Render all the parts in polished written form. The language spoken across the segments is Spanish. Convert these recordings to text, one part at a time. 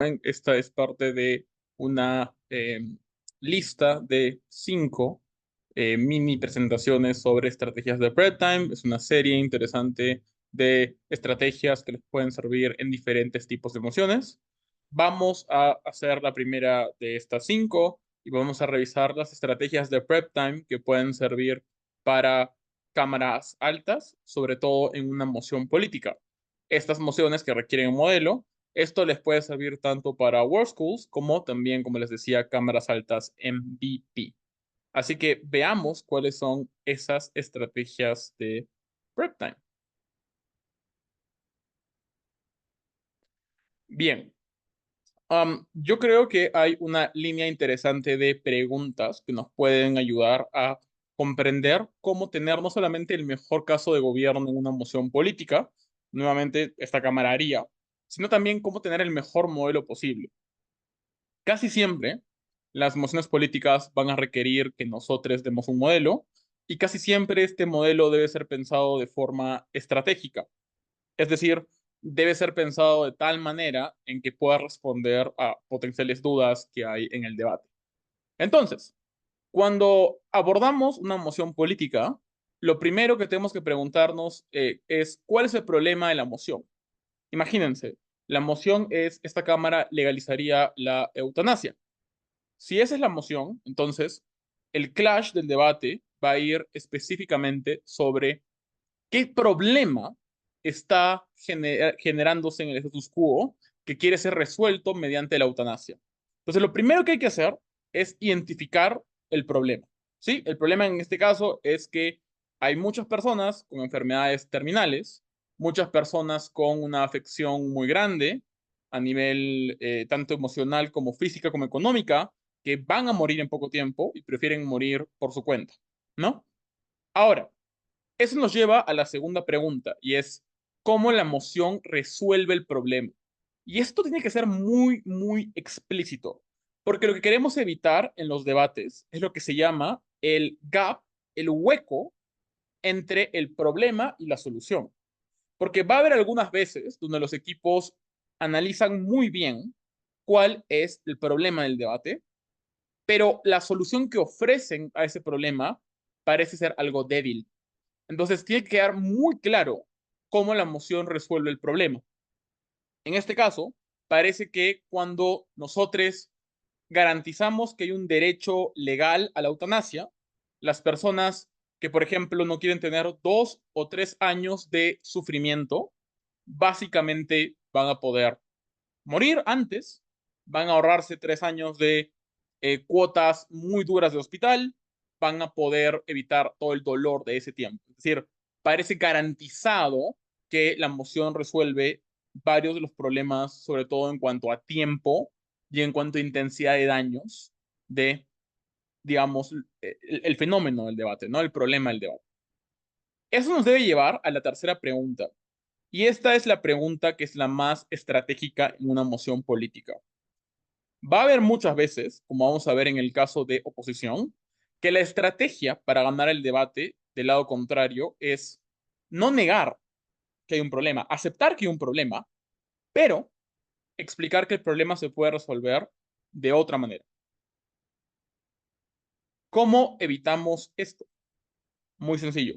Esta es parte de una lista de 5 mini presentaciones sobre estrategias de prep time. Es una serie interesante de estrategias que les pueden servir en diferentes tipos de emociones. Vamos a hacer la primera de estas 5 y vamos a revisar las estrategias de prep time que pueden servir para cámaras altas, sobre todo en una moción política. Estas mociones que requieren un modelo, esto les puede servir tanto para World Schools como también, como les decía, cámaras altas MVP. Así que veamos cuáles son esas estrategias de prep time. Bien, yo creo que hay una línea interesante de preguntas que nos pueden ayudar a comprender cómo tener no solamente el mejor caso de gobierno en una moción política, nuevamente esta Cámara haría, sino también cómo tener el mejor modelo posible. Casi siempre las mociones políticas van a requerir que nosotros demos un modelo y casi siempre este modelo debe ser pensado de forma estratégica. Es decir, debe ser pensado de tal manera en que pueda responder a potenciales dudas que hay en el debate. Entonces, cuando abordamos una moción política, lo primero que tenemos que preguntarnos es ¿cuál es el problema de la moción? Imagínense, la moción es esta Cámara legalizaría la eutanasia. Si esa es la moción, entonces el clash del debate va a ir específicamente sobre qué problema está generándose en el status quo que quiere ser resuelto mediante la eutanasia. Entonces, lo primero que hay que hacer es identificar el problema. ¿Sí? El problema en este caso es que hay muchas personas con enfermedades terminales, muchas personas con una afección muy grande a nivel tanto emocional como física como económica, que van a morir en poco tiempo y prefieren morir por su cuenta, ¿no? Ahora, eso nos lleva a la segunda pregunta y es, ¿cómo la emoción resuelve el problema? Y esto tiene que ser muy, muy explícito, porque lo que queremos evitar en los debates es lo que se llama el gap, el hueco entre el problema y la solución. Porque va a haber algunas veces donde los equipos analizan muy bien cuál es el problema del debate, pero la solución que ofrecen a ese problema parece ser algo débil. Entonces tiene que quedar muy claro cómo la moción resuelve el problema. En este caso, parece que cuando nosotros garantizamos que hay un derecho legal a la eutanasia, las personas que, por ejemplo, no quieren tener 2 o 3 años de sufrimiento, básicamente van a poder morir antes, van a ahorrarse 3 años de cuotas muy duras de hospital, van a poder evitar todo el dolor de ese tiempo. Es decir, parece garantizado que la moción resuelve varios de los problemas, sobre todo en cuanto a tiempo y en cuanto a intensidad de daños de, digamos, el fenómeno del debate, ¿no? El problema del debate. Eso nos debe llevar a la tercera pregunta. Y esta es la pregunta que es la más estratégica en una moción política. Va a haber muchas veces, como vamos a ver en el caso de oposición, que la estrategia para ganar el debate del lado contrario es no negar que hay un problema, aceptar que hay un problema, pero explicar que el problema se puede resolver de otra manera. ¿Cómo evitamos esto? Muy sencillo.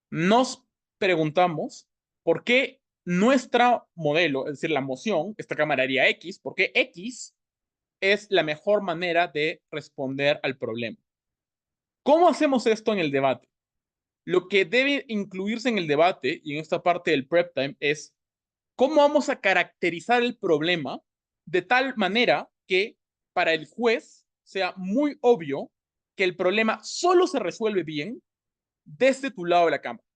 Nos preguntamos por qué nuestra modelo, es decir, la moción, esta cámara haría X, por qué X es la mejor manera de responder al problema. ¿Cómo hacemos esto en el debate? Lo que debe incluirse en el debate y en esta parte del prep time es cómo vamos a caracterizar el problema de tal manera que para el juez sea muy obvio que el problema solo se resuelve bien desde tu lado de la cámara.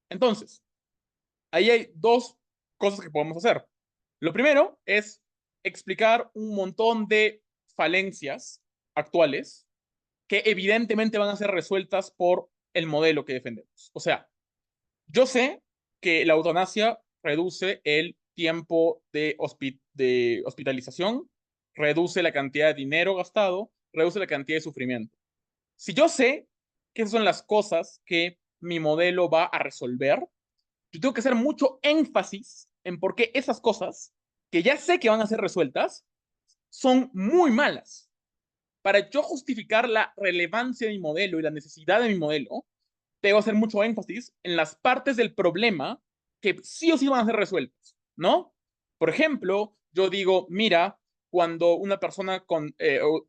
Entonces, ahí hay 2 cosas que podemos hacer. Lo primero es explicar un montón de falencias actuales que evidentemente van a ser resueltas por el modelo que defendemos. O sea, yo sé que la eutanasia reduce el tiempo de hospitalización, reduce la cantidad de dinero gastado, reduce la cantidad de sufrimiento. Si yo sé que esas son las cosas que mi modelo va a resolver, yo tengo que hacer mucho énfasis en por qué esas cosas que ya sé que van a ser resueltas, son muy malas. Para yo justificar la relevancia de mi modelo y la necesidad de mi modelo, debo hacer mucho énfasis en las partes del problema que sí o sí van a ser resueltas, ¿no? Por ejemplo, yo digo, mira, cuando una persona con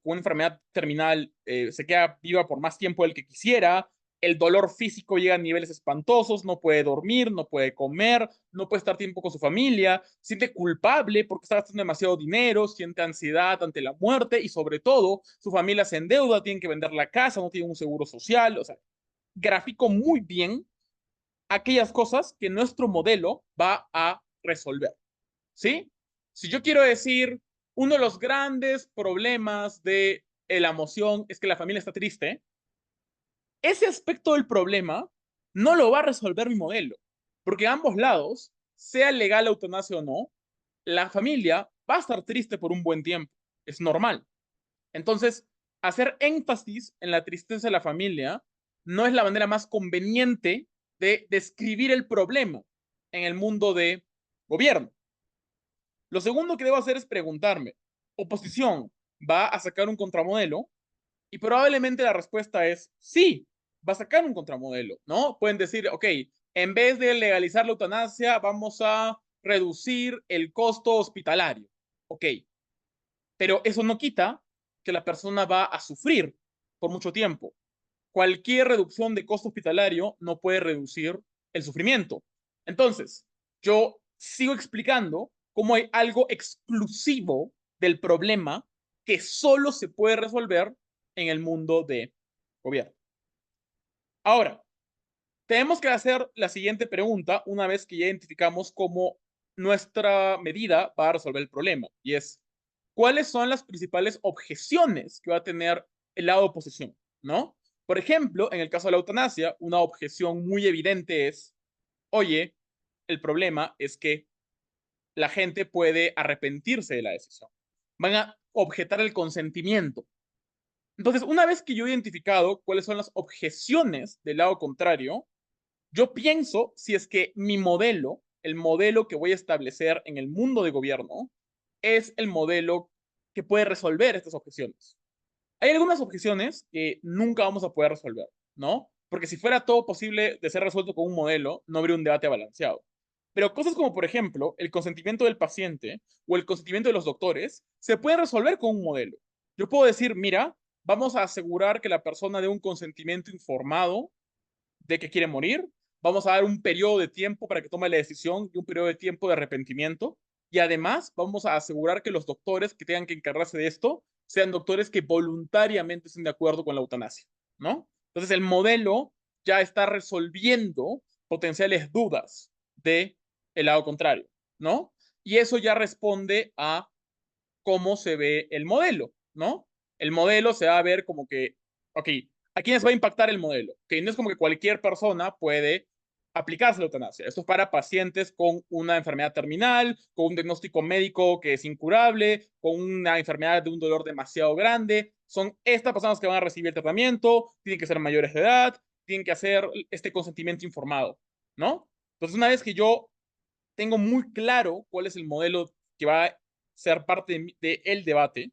una enfermedad terminal se queda viva por más tiempo del que quisiera, el dolor físico llega a niveles espantosos, no puede dormir, no puede comer, no puede estar tiempo con su familia, siente culpable porque está gastando demasiado dinero, siente ansiedad ante la muerte y sobre todo su familia se endeuda, tienen que vender la casa, no tienen un seguro social, o sea, grafico muy bien aquellas cosas que nuestro modelo va a resolver, ¿sí? Si yo quiero decir, uno de los grandes problemas de la emoción es que la familia está triste, ese aspecto del problema no lo va a resolver mi modelo, porque a ambos lados, sea legal la eutanasia o no, la familia va a estar triste por un buen tiempo, es normal. Entonces, hacer énfasis en la tristeza de la familia no es la manera más conveniente de describir el problema en el mundo de gobierno. Lo segundo que debo hacer es preguntarme, ¿oposición va a sacar un contramodelo? Y probablemente la respuesta es sí, va a sacar un contramodelo, ¿no? Pueden decir, ok, en vez de legalizar la eutanasia, vamos a reducir el costo hospitalario. Ok, pero eso no quita que la persona va a sufrir por mucho tiempo. Cualquier reducción de costo hospitalario no puede reducir el sufrimiento. Entonces, yo sigo explicando cómo hay algo exclusivo del problema que solo se puede resolver en el mundo de gobierno. Ahora, tenemos que hacer la siguiente pregunta una vez que ya identificamos cómo nuestra medida va a resolver el problema, y es, ¿cuáles son las principales objeciones que va a tener el lado de oposición? ¿No? Por ejemplo, en el caso de la eutanasia, una objeción muy evidente es, oye, el problema es que la gente puede arrepentirse de la decisión. Van a objetar el consentimiento. Entonces, una vez que yo he identificado cuáles son las objeciones del lado contrario, yo pienso si es que mi modelo, el modelo que voy a establecer en el mundo de gobierno, es el modelo que puede resolver estas objeciones. Hay algunas objeciones que nunca vamos a poder resolver, ¿no? Porque si fuera todo posible de ser resuelto con un modelo, no habría un debate balanceado. Pero cosas como, por ejemplo, el consentimiento del paciente o el consentimiento de los doctores se pueden resolver con un modelo. Yo puedo decir, mira, vamos a asegurar que la persona dé un consentimiento informado de que quiere morir, vamos a dar un periodo de tiempo para que tome la decisión y un periodo de tiempo de arrepentimiento. Y además vamos a asegurar que los doctores que tengan que encargarse de esto sean doctores que voluntariamente estén de acuerdo con la eutanasia, ¿no? Entonces el modelo ya está resolviendo potenciales dudas de el lado contrario, ¿no? Y eso ya responde a cómo se ve el modelo, ¿no? El modelo se va a ver como que, ok, ¿a quiénes va a impactar el modelo? Que no es como que cualquier persona puede aplicarse la eutanasia. Esto es para pacientes con una enfermedad terminal, con un diagnóstico médico que es incurable, con una enfermedad de un dolor demasiado grande. Son estas personas que van a recibir el tratamiento, tienen que ser mayores de edad, tienen que hacer este consentimiento informado, ¿no? Entonces, una vez que yo tengo muy claro cuál es el modelo que va a ser parte el debate,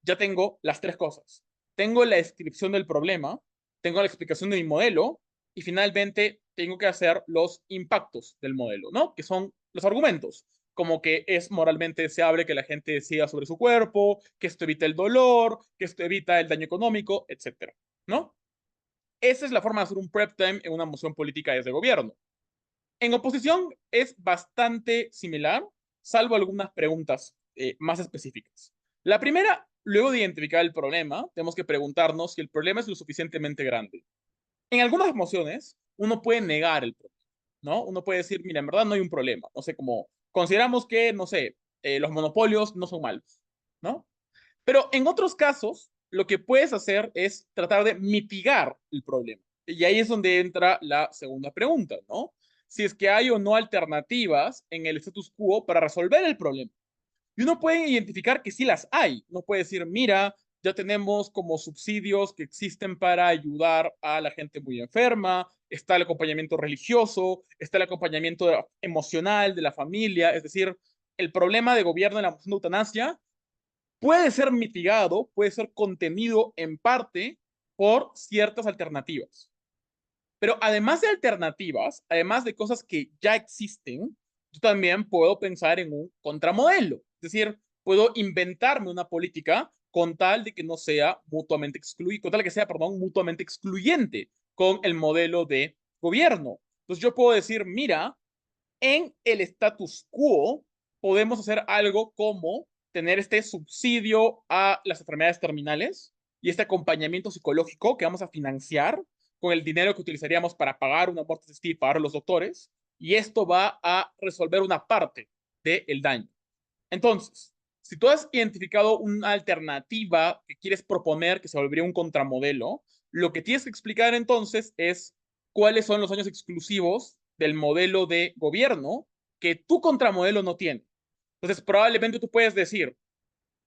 ya tengo las tres cosas. Tengo la descripción del problema, tengo la explicación de mi modelo y finalmente tengo que hacer los impactos del modelo, ¿no? Que son los argumentos, como que es moralmente deseable que la gente decida sobre su cuerpo, que esto evita el dolor, que esto evita el daño económico, etcétera, ¿no? Esa es la forma de hacer un prep time en una moción política desde gobierno. En oposición es bastante similar, salvo algunas preguntas más específicas. La primera, luego de identificar el problema, tenemos que preguntarnos si el problema es lo suficientemente grande. En algunas mociones, uno puede negar el problema, ¿no? Uno puede decir, mira, en verdad no hay un problema. No sé, como consideramos que, no sé, los monopolios no son malos, ¿no? Pero en otros casos, lo que puedes hacer es tratar de mitigar el problema. Y ahí es donde entra la segunda pregunta, ¿no? Si es que hay o no alternativas en el status quo para resolver el problema. Y uno puede identificar que sí las hay. Uno puede decir, mira, ya tenemos como subsidios que existen para ayudar a la gente muy enferma, está el acompañamiento religioso, está el acompañamiento emocional de la familia, es decir, el problema de gobierno en la moción de eutanasia puede ser mitigado, puede ser contenido en parte por ciertas alternativas. Pero además de alternativas, además de cosas que ya existen, yo también puedo pensar en un contramodelo. Es decir, puedo inventarme una política con tal de que no sea mutuamente excluyente, con tal de que sea, perdón, mutuamente excluyente con el modelo de gobierno. Entonces yo puedo decir, mira, en el status quo podemos hacer algo como tener este subsidio a las enfermedades terminales y este acompañamiento psicológico que vamos a financiar con el dinero que utilizaríamos para pagar una muerte asistida y pagar a los doctores, y esto va a resolver una parte del daño. Entonces, si tú has identificado una alternativa que quieres proponer que se volvería un contramodelo, lo que tienes que explicar entonces es cuáles son los años exclusivos del modelo de gobierno que tu contramodelo no tiene. Entonces, probablemente tú puedes decir,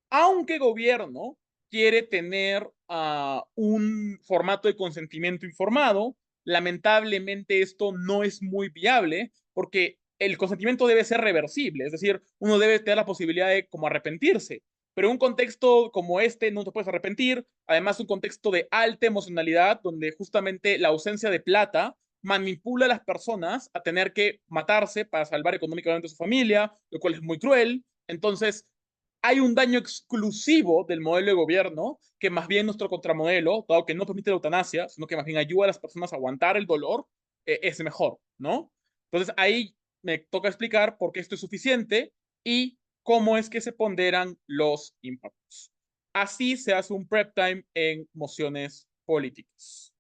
aunque gobierno quiere tener un formato de consentimiento informado, lamentablemente esto no es muy viable porque el consentimiento debe ser reversible, es decir, uno debe tener la posibilidad de como arrepentirse, pero en un contexto como este no te puedes arrepentir, además un contexto de alta emocionalidad donde justamente la ausencia de plata manipula a las personas a tener que matarse para salvar económicamente a su familia, lo cual es muy cruel. Entonces, hay un daño exclusivo del modelo de gobierno que más bien nuestro contramodelo, dado que no permite la eutanasia, sino que más bien ayuda a las personas a aguantar el dolor, es mejor, ¿no? Entonces ahí me toca explicar por qué esto es suficiente y cómo es que se ponderan los impactos. Así se hace un prep time en mociones políticas.